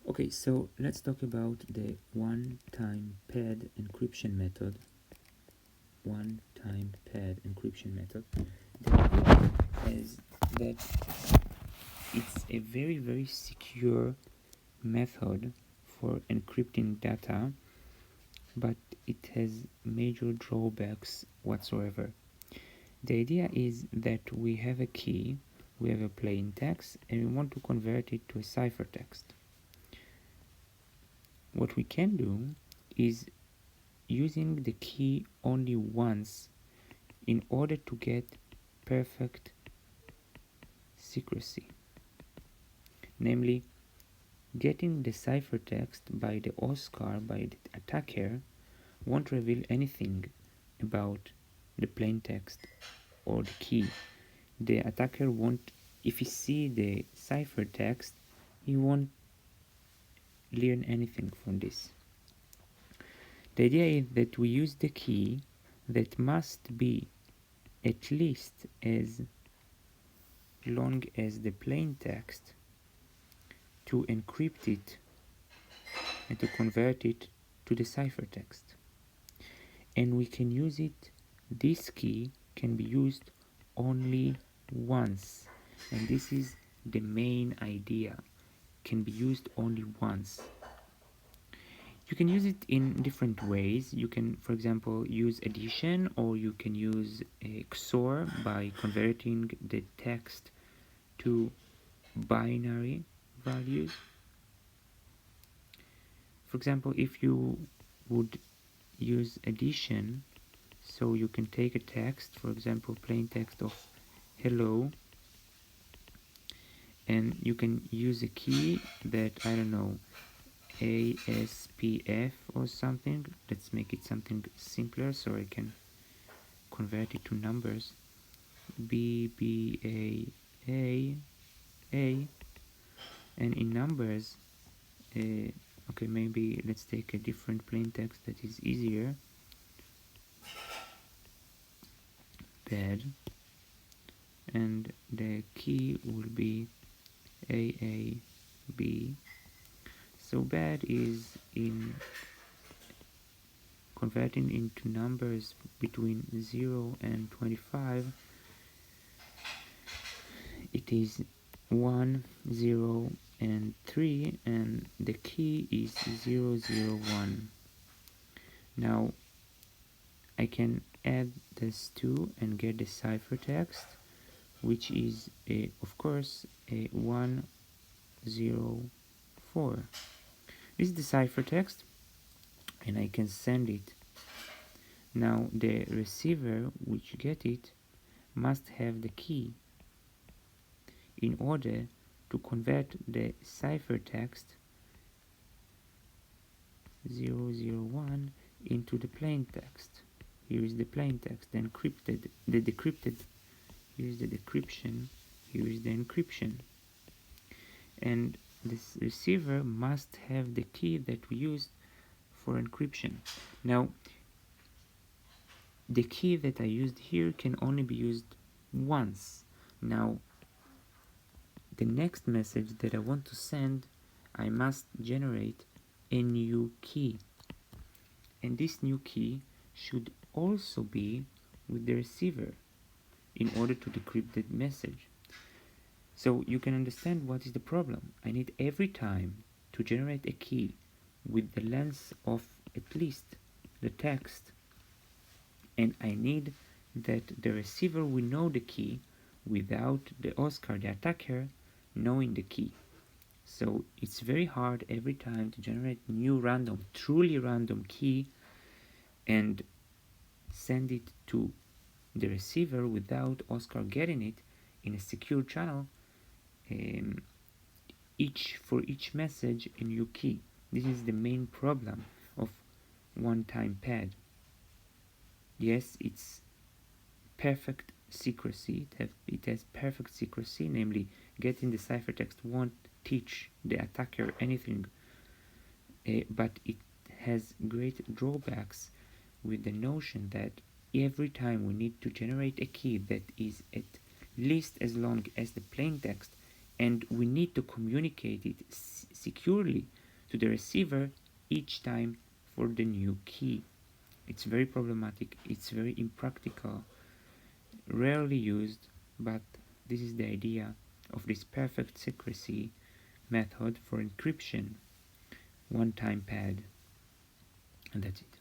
Okay, so let's talk about the one-time pad encryption method. One-time pad encryption method. The idea is that it's a very secure method for encrypting data, but it has major drawbacks whatsoever. The idea is that we have a key, we have a plain text, and we want to convert it to a ciphertext. What we can do is using the key only once in order to get perfect secrecy. Namely, getting the ciphertext by the Oscar, by the attacker, won't reveal anything about the plain text or the key. The attacker won't, if he see the ciphertext, he won't learn anything from this. The idea is that we use the key that must be at least as long as the plain text to encrypt it and to convert it to the ciphertext. And we can use it, this key can be used only once, and this is the main idea, can be used only once. You can use it in different ways. You can, for example, use addition, or you can use XOR by converting the text to binary values. For example, if you would use addition, so you can take a text, for example, plain text of hello, and you can use a key that, I don't know, ASPF or something. Let's make it something simpler so I can convert it to numbers. BBAA, and in numbers, okay, maybe let's take a different plain text that is easier. Bad, and the key will be AAB. So bad is in converting into numbers between 0 and 25. It is 1, 0, and 3, and the key is 001. Now I can add this 2 and get the ciphertext, which is of course a 104. This is the ciphertext, and I can send it. Now the receiver which get it must have the key in order to convert the ciphertext 001 into the plain text. Here is the plain text, the encrypted, the decrypted. Here is the decryption, here is the encryption. And this receiver must have the key that we used for encryption. Now, the key that I used here can only be used once. Now, the next message that I want to send, I must generate a new key. And this new key should also be with the receiver in order to decrypt the message. So you can understand what is the problem. I need every time to generate a key with the length of at least the text, and I need that the receiver will know the key without the Oscar, the attacker, knowing the key. So it's very hard every time to generate new random, truly random key and send it to the receiver without Oscar getting it in a secure channel. For each message a new key. This is the main problem of one-time pad. Yes, it's perfect secrecy. It has perfect secrecy, namely getting the ciphertext won't teach the attacker anything, but it has great drawbacks with the notion that every time we need to generate a key that is at least as long as the plain text, and we need to communicate it securely to the receiver each time for the new key. It's very problematic, it's very impractical, rarely used, but this is the idea of this perfect secrecy method for encryption. One time pad, and that's it.